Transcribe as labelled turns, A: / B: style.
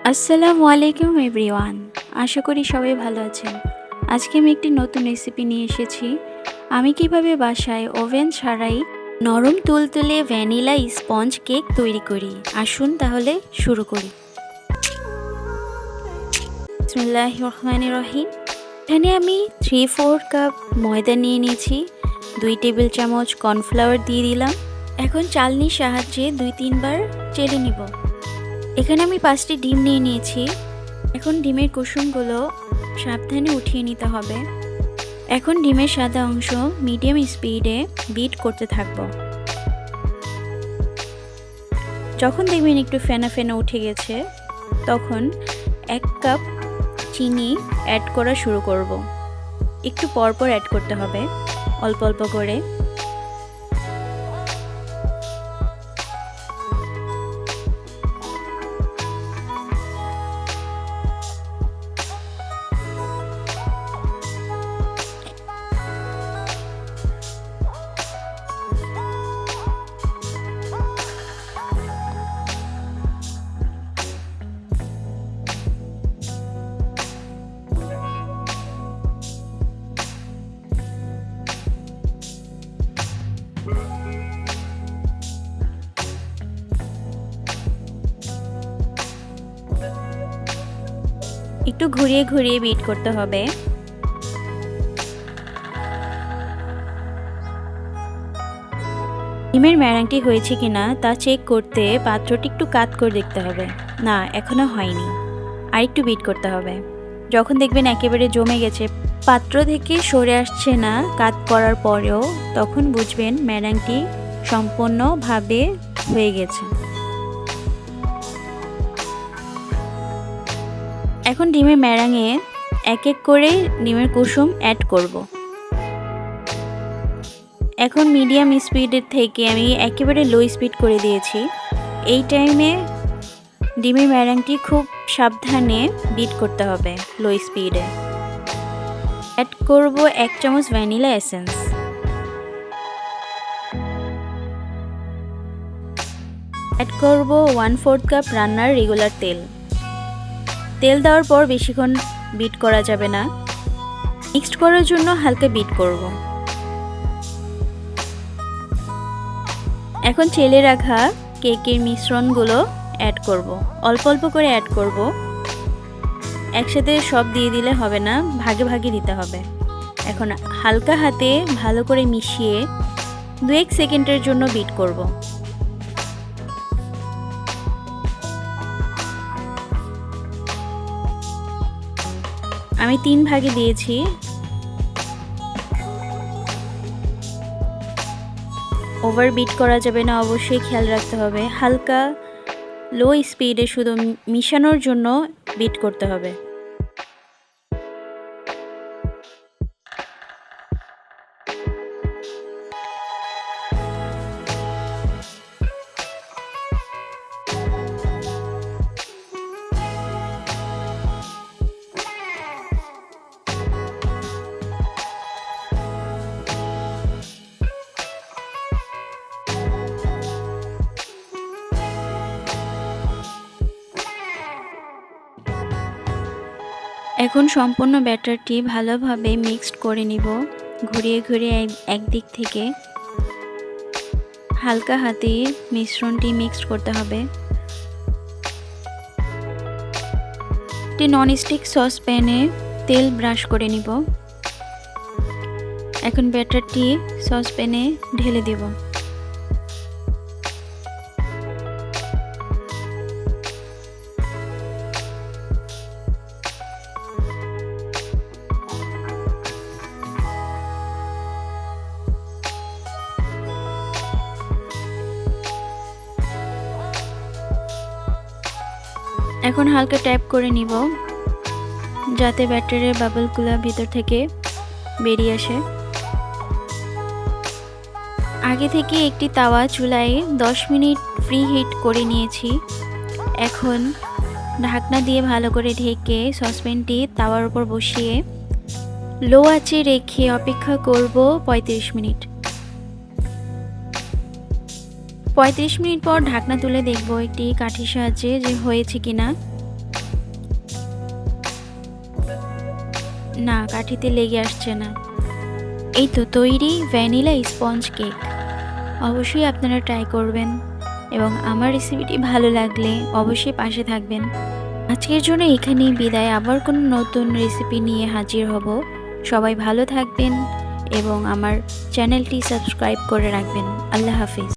A: আসসালামু আলাইকুম এভরিওয়ান। আশা করি সবাই ভালো আছেন। আজকে আমি একটি নতুন রেসিপি নিয়ে এসেছি। আমি কিভাবে বাসায় ওভেন ছাড়াই নরম তুলতুলে ভ্যানিলা স্পঞ্জ কেক তৈরি করি। আসুন তাহলে শুরু করি। বিসমিল্লাহির রহমানির রহিম। এখানে আমি 3/4 কাপ ময়দা নিয়ে নিয়েছি। 2 টেবিল চামচ কর্নফ্লাওয়ার দিয়ে দিলাম। এখন চালনির সাহায্যে 2-3 বার চেলে নিব। এখানে আমি 5টি ডিম নিয়ে নিয়েছি। এখন ডিমের কুসুমগুলো সাবধানে উঠিয়ে নিতে হবে। এখন ডিমের সাদা অংশ মিডিয়াম স্পিডে বিট করতে থাকব। যখন দেখবেন একটু ফেনা ফেনা উঠে গেছে, তখন 1 কাপ চিনি অ্যাড করা শুরু করব। একটু পরপর অ্যাড করতে হবে, অল্প অল্প করে। একটু ঘুরিয়ে ঘুরিয়ে বিট করতে হবে। ডিমের ম্যারাংটি হয়েছে কিনা তা চেক করতে পাত্রটি একটু কাত করে দেখতে হবে। না, এখনো হয়নি, আর একটু বিট করতে হবে। যখন দেখবেন একেবারে জমে গেছে, পাত্র থেকে সরে আসছে না কাত করার পরেও, তখন বুঝবেন ম্যারাংটি সম্পূর্ণভাবে হয়ে গেছে। এখন ডিমের ম্যারাঙে এক এক করে ডিমের কুসুম অ্যাড করব। এখন মিডিয়াম স্পিডের থেকে আমি একেবারে লো স্পিড করে দিয়েছি। এই টাইমে ডিমের ম্যারাংটি খুব সাবধানে বিট করতে হবে লো স্পিডে। অ্যাড করব 1 চামচ ভ্যানিলা এসেন্স। অ্যাড করব 1/4 কাপ রান্নার রেগুলার তেল। তেল দেওয়ার পর বেশিক্ষণ বিট করা যাবে না, মিক্সড করার জন্য হালকা বিট করব। এখন চেলে রাখা কেকের মিশ্রণগুলো অ্যাড করব। অল্প অল্প করে অ্যাড করব, একসাথে সব দিয়ে দিলে হবে না, ভাগে ভাগে দিতে হবে। এখন হালকা হাতে ভালো করে মিশিয়ে 2-1 সেকেন্ডের জন্য বিট করব। আমি 3 ভাগে দিয়েছি। ওভার বিট করা যাবে না, অবশ্যই খেয়াল রাখতে হবে। হালকা লো স্পিডে শুধু মিশানোর জন্য বিট করতে হবে। এখন সম্পূর্ণ ব্যাটারটি ভালোভাবে মিক্সড করে নিব। ঘুরিয়ে ঘুরিয়ে একদিক থেকে হালকা হাতে মিশ্রণটি মিক্সড করতে হবে। একটি ননস্টিক সসপ্যানে তেল ব্রাশ করে নিব। এখন ব্যাটারটি সসপ্যানে ঢেলে দেব। এখন হালকা ট্যাপ করে নিব, যাতে ব্যাটারের বাবলগুলো ভিতর থেকে বেরিয়ে আসে। আগে থেকে একটি তাওয়া চুলায় 10 মিনিট প্রি হিট করে নিয়েছি। এখন ঢাকনা দিয়ে ভালো করে ঢেকে সসপ্যানটি তাওয়ার উপর বসিয়ে লো আঁচে রেখে অপেক্ষা করব 35 মিনিট। 35 মিনিট পর ঢাকনা তুলে দেখব একটি কাঠির সাহায্যে যে হয়েছে কিনা। না, কাঠিতে লেগে আসছে না। এই তো তৈরি ভ্যানিলা স্পঞ্জ কেক। অবশ্যই আপনারা ট্রাই করবেন এবং আমার রেসিপিটি ভালো লাগলে অবশ্যই পাশে থাকবেন। আজকের জন্য এখানেই বিদায়, আবার কোনো নতুন রেসিপি নিয়ে হাজির হব। সবাই ভালো থাকবেন এবং আমার চ্যানেলটি সাবস্ক্রাইব করে রাখবেন। আল্লাহ হাফিজ।